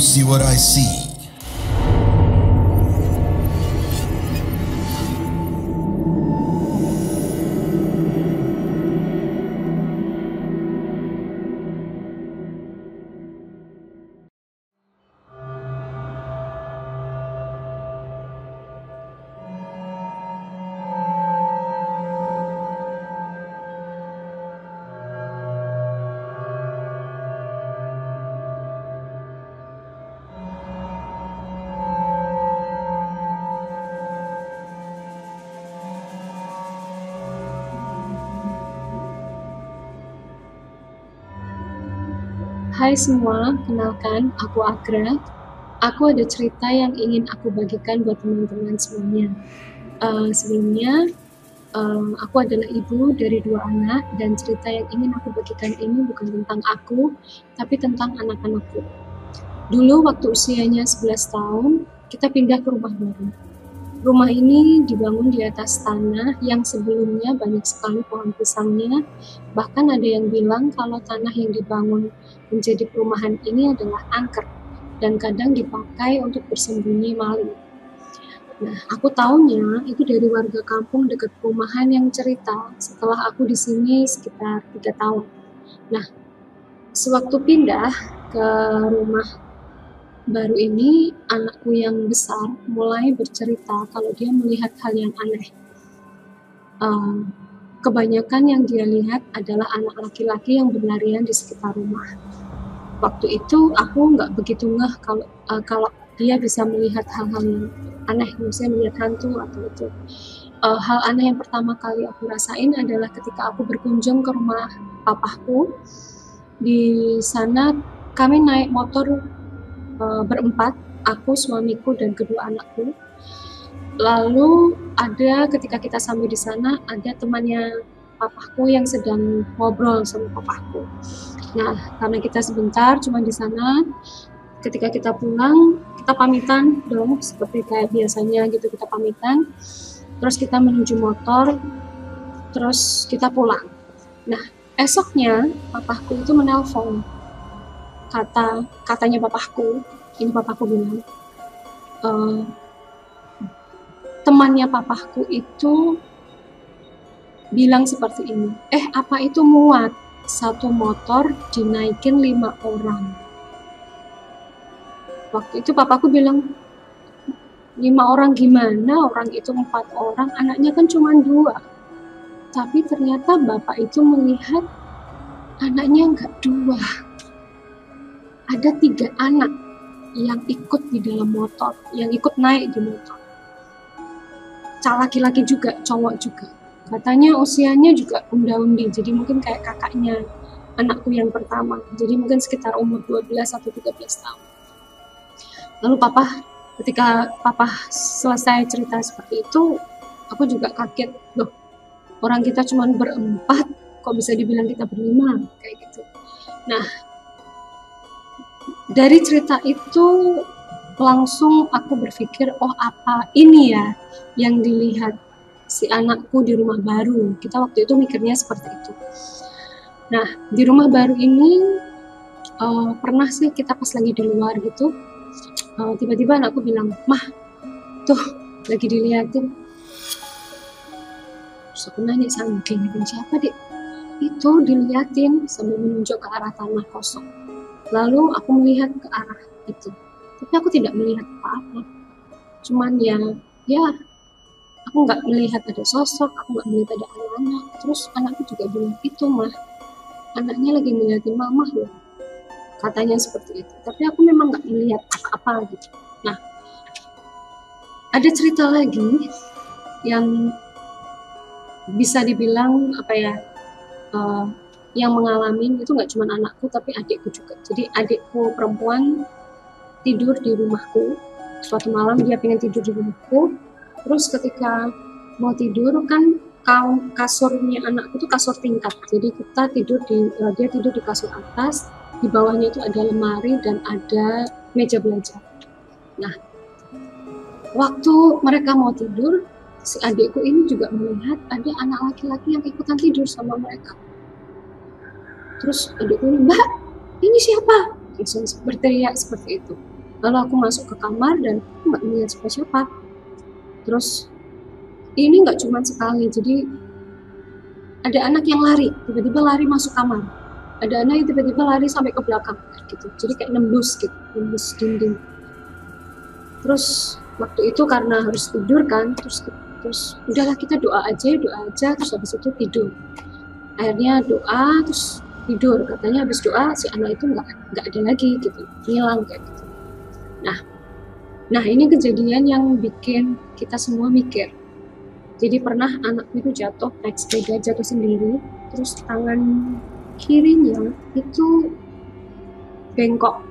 see what I see? Hai semua, kenalkan aku Agra. Aku ada cerita yang ingin aku bagikan buat teman-teman semuanya. Sebelumnya, aku adalah ibu dari 2 anak dan cerita yang ingin aku bagikan ini bukan tentang aku, tapi tentang anak-anakku. Dulu waktu usianya 11 tahun, kita pindah ke rumah baru. Rumah ini dibangun di atas tanah yang sebelumnya banyak sekali pohon pisangnya. Bahkan ada yang bilang kalau tanah yang dibangun menjadi perumahan ini adalah angker dan kadang dipakai untuk bersembunyi maling. Nah, aku taunya itu dari warga kampung dekat perumahan yang cerita setelah aku di sini sekitar 3 tahun. Nah, sewaktu pindah ke rumah baru ini, anakku yang besar mulai bercerita kalau dia melihat hal yang aneh. Kebanyakan yang dia lihat adalah anak laki-laki yang berlarian di sekitar rumah. Waktu itu aku nggak begitu ngeh kalau dia bisa melihat hal-hal yang aneh, misalnya melihat hantu atau itu. Hal aneh yang pertama kali aku rasain adalah ketika aku berkunjung ke rumah papaku. Di sana kami naik motor berempat, aku, suamiku, dan kedua anakku. Lalu ketika kita sampai di sana, ada temannya papaku yang sedang ngobrol sama papaku. Nah, karena kita sebentar cuma di sana, ketika kita pulang, kita pamitan dong, seperti kayak biasanya gitu, kita pamitan. Terus kita menuju motor, terus kita pulang. Nah, esoknya papaku itu menelpon. Katanya papaku bilang, temannya papaku itu bilang seperti ini, apa itu muat, satu motor dinaikin 5 orang. Waktu itu papaku bilang, 5 orang gimana, orang itu 4 orang, anaknya kan cuma 2. Tapi ternyata bapak itu melihat anaknya nggak 2. Ada 3 anak yang ikut di dalam motor, yang ikut naik di motor. Laki-laki juga, cowok juga. Katanya usianya juga unda-undi, jadi mungkin kayak kakaknya anakku yang pertama. Jadi mungkin sekitar umur 12 atau 13 tahun. Lalu ketika papa selesai cerita seperti itu, aku juga kaget. Loh, orang kita cuma berempat, kok bisa dibilang kita berlima, kayak gitu. Nah, dari cerita itu langsung aku berpikir, oh apa ini ya yang dilihat si anakku di rumah baru. Kita waktu itu mikirnya seperti itu. Nah, di rumah baru ini pernah sih kita pas lagi di luar gitu, tiba-tiba anakku bilang, "Mah, tuh lagi dilihatin." Terus aku nanya, sama dilihatin siapa, Dek? Itu dilihatin sambil menunjuk ke arah tanah kosong. Lalu aku melihat ke arah itu, tapi aku tidak melihat apa-apa. Cuman ya aku nggak melihat ada sosok, aku nggak melihat ada anak-anak. Terus anakku juga bilang, itu mah anaknya lagi ngeliatin mama loh, katanya seperti itu. Tapi aku memang nggak melihat apa-apa gitu. Nah, ada cerita lagi yang bisa dibilang yang mengalami itu nggak cuma anakku tapi adikku juga. Jadi adikku perempuan tidur di rumahku. Suatu malam dia pengen tidur di rumahku. Terus ketika mau tidur kan kasurnya anakku tuh kasur tingkat. Jadi dia tidur di kasur atas. Di bawahnya itu ada lemari dan ada meja belajar. Nah, waktu mereka mau tidur, si adikku ini juga melihat ada anak laki-laki yang ikutan tidur sama mereka. Terus adikku ini, "Mbak, ini siapa?" Langsung berteriak seperti itu. Lalu aku masuk ke kamar dan aku nggak melihat siapa-siapa. Terus ini nggak cuma sekali, jadi ada anak yang lari, tiba-tiba lari masuk kamar. Ada anak yang tiba-tiba lari sampai ke belakang gitu. Jadi kayak nembus gitu, nembus dinding. Terus waktu itu karena harus tidur kan, terus udahlah kita doa aja, terus habis itu tidur. Akhirnya doa terus tidur. Katanya habis doa si anak itu nggak ada lagi gitu, hilang kayak gitu. Nah ini kejadian yang bikin kita semua mikir. Jadi pernah anakku itu jatuh naik sepeda, jatuh sendiri, terus tangan kirinya itu bengkok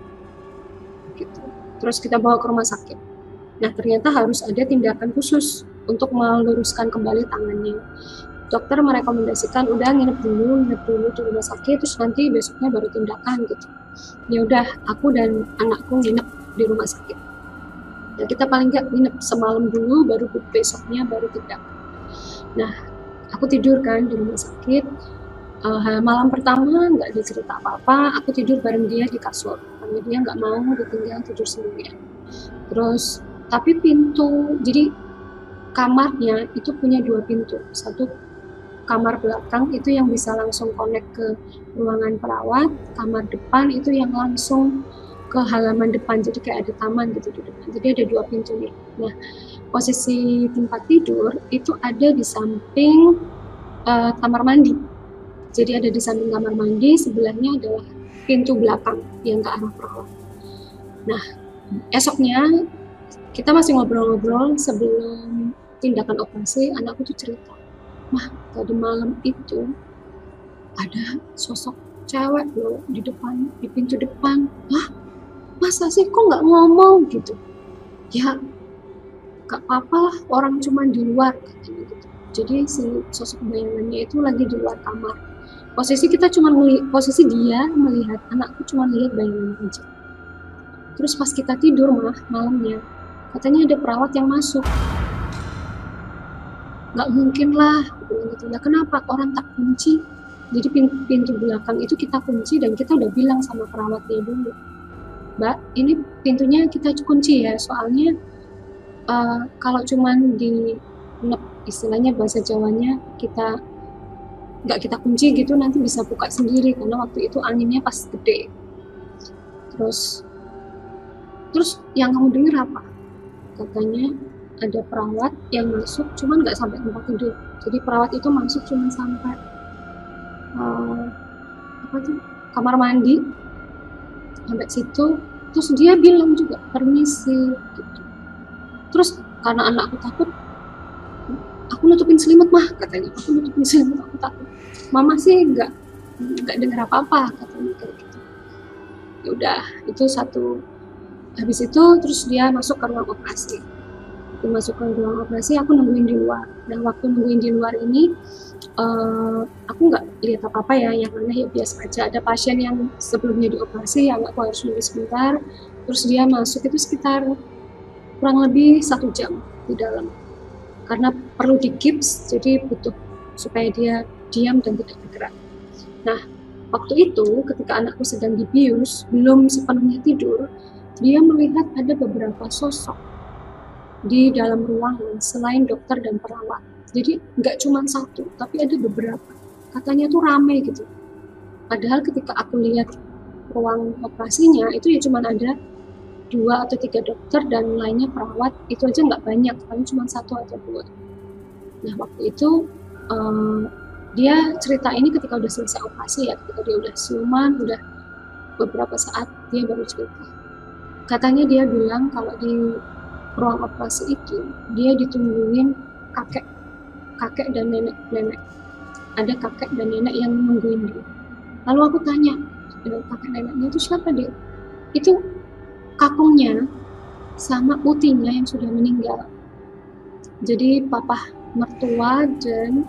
gitu. Terus kita bawa ke rumah sakit. Nah ternyata harus ada tindakan khusus untuk meluruskan kembali tangannya. Dokter merekomendasikan udah nginep dulu di rumah sakit, terus nanti besoknya baru tindakan gitu. Ya udah, aku dan anakku nginep di rumah sakit. Ya kita paling nggak nginep semalam dulu, baru besoknya baru tindakan. Nah, aku tidur kan di rumah sakit. Malam pertama nggak ada cerita apa-apa. Aku tidur bareng dia di kasur karena dia nggak mau ditinggal tidur sendirian. Terus, tapi jadi kamarnya itu punya 2 pintu. Satu kamar belakang itu yang bisa langsung connect ke ruangan perawat. Kamar depan itu yang langsung ke halaman depan. Jadi kayak ada taman gitu di depan. Jadi ada 2 pintu nih. Nah, posisi tempat tidur itu ada di samping kamar mandi. Jadi ada di samping kamar mandi, sebelahnya adalah pintu belakang yang ke arah perawat. Nah, esoknya kita masih ngobrol-ngobrol sebelum tindakan operasi. Anakku tuh cerita, "Mah, tadi malam itu ada sosok cewek loh di pintu depan." "Hah? Masa sih, kok nggak ngomong?" gitu. "Ya gak apa-apa lah, orang cuma di luar," katanya gitu. Jadi si sosok bayangannya itu lagi di luar kamar. Posisi dia melihat, anakku cuma lihat bayangannya aja. Terus pas kita tidur malamnya, katanya ada perawat yang masuk. Gak mungkin lah gitu. Nah kenapa? Orang tak kunci. Jadi pintu belakang itu kita kunci dan kita udah bilang sama perawatnya dulu, "Mbak, ini pintunya kita kunci ya, soalnya kalau cuman di istilahnya bahasa Jawanya nggak kita kunci gitu nanti bisa buka sendiri karena waktu itu anginnya pas gede." Terus yang kamu dengar apa? Katanya ada perawat yang masuk cuman nggak sampai tempat tidur. Jadi perawat itu masuk cuman sampai kamar mandi, sampai situ. Terus dia bilang juga permisi gitu. Terus karena anakku takut, "Aku nutupin selimut mah," katanya. "Aku nutupin selimut, aku takut." Mama sih nggak dengar apa-apa katanya kayak gitu. Ya udah, itu satu. Habis itu terus dia masuk ke ruang operasi. Aku nungguin di luar. Dan waktu nungguin di luar ini aku nggak lihat apa-apa ya, yang aneh ya biasa aja. Ada pasien yang sebelumnya dioperasi yang aku harus nunggu sebentar. Terus dia masuk itu sekitar kurang lebih 1 jam di dalam. Karena perlu di-gips, jadi butuh supaya dia diam dan tidak bergerak. Nah, waktu itu ketika anakku sedang dibius, belum sepenuhnya tidur, dia melihat ada beberapa sosok di dalam ruangan selain dokter dan perawat. Jadi nggak cuma satu, tapi ada beberapa. Katanya tuh rame gitu. Padahal ketika aku lihat ruang operasinya, itu ya cuma ada 2 atau 3 dokter dan lainnya perawat. Itu aja nggak banyak, paling cuma 1 atau 2. Nah waktu itu dia cerita ini ketika udah selesai operasi ya, ketika dia udah siuman, udah beberapa saat dia baru cerita. Katanya dia bilang kalau di ruang operasi itu dia ditungguin kakek dan nenek. Ada kakek dan nenek yang nungguin dia. Lalu aku tanya, kakek neneknya itu siapa, Dek? Itu kakungnya sama utinya yang sudah meninggal. Jadi papa mertua dan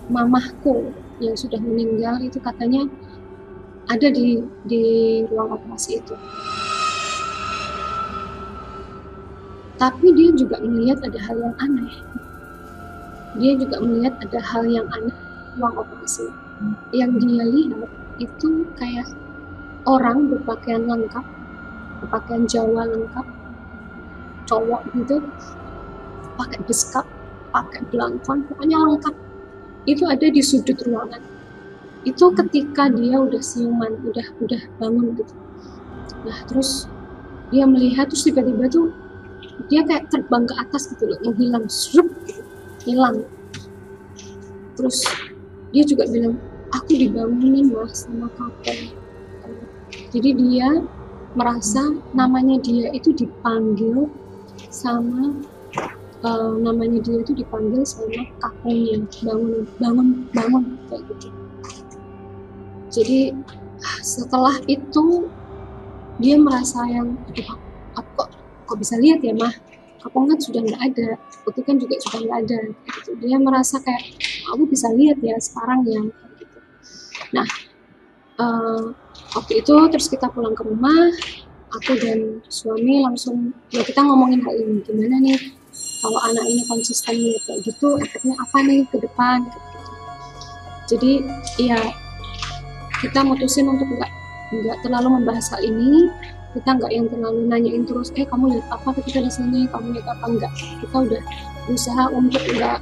mamahku yang sudah meninggal itu katanya ada di ruang operasi itu. Tapi dia juga melihat ada hal yang aneh. Dia juga melihat ada hal yang aneh di ruang operasi. Yang dia lihat itu kayak orang berpakaian lengkap, berpakaian Jawa lengkap, cowok gitu, pakai beskap, pakai belangkon, pokoknya lengkap. Itu ada di sudut ruangan. Itu ketika dia udah siuman, udah bangun gitu. Nah terus dia melihat, terus tiba-tiba tuh dia kayak terbang ke atas gitu loh, menghilang, gitu, hilang. Terus dia juga bilang, aku dibangunin mas sama kakek. Jadi dia merasa namanya dia itu dipanggil sama namanya dia itu dipanggil sama kakeknya, bangun kayak gitu. Jadi setelah itu dia merasa yang, aku kok bisa lihat ya mah, Kapong kan sudah nggak ada, Putih kan juga sudah nggak ada gitu. Dia merasa kayak, aku bisa lihat ya sekarang ya gitu. Nah waktu itu terus kita pulang ke rumah, aku dan suami langsung ya kita ngomongin hal ini, gimana nih kalau anak ini konsisten kayak gitu, efeknya apa nih ke depan gitu. Jadi ya kita mutusin untuk nggak terlalu membahas hal ini, kita nggak yang terlalu nanyain terus, kamu lihat apa ketika di sini, kamu lihat apa, enggak. Kita udah berusaha untuk nggak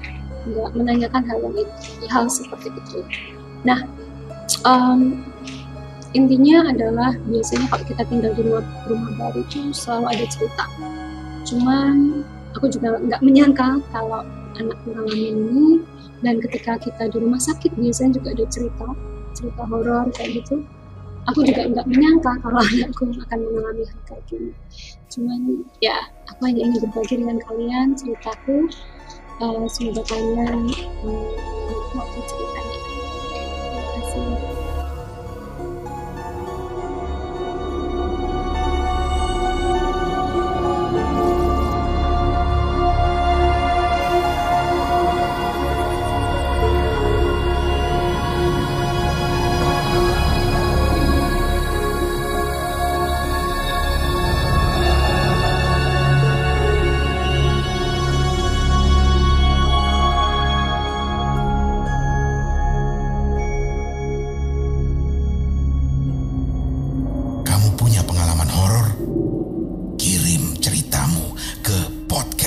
menanyakan hal seperti itu. Nah intinya adalah biasanya kalau kita tinggal di rumah baru itu selalu ada cerita. Cuman aku juga nggak menyangka kalau anak mengalami ini, dan ketika kita di rumah sakit biasanya juga ada cerita horor kayak gitu. Aku juga nggak menyangka kalau anakku akan mengalami hal kayak gini. Cuman ya aku hanya ingin berbagi dengan kalian ceritaku. Semoga kalian menikmati ceritanya. Terima kasih.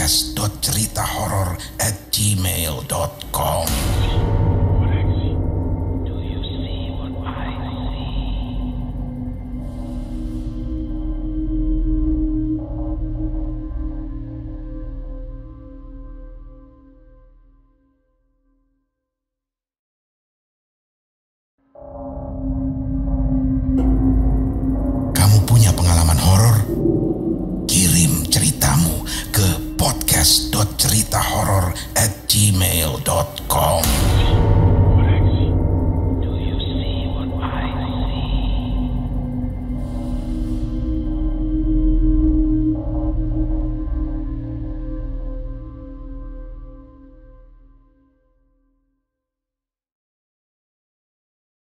podcast.ceritahoror@gmail.com. Kamu punya pengalaman horor?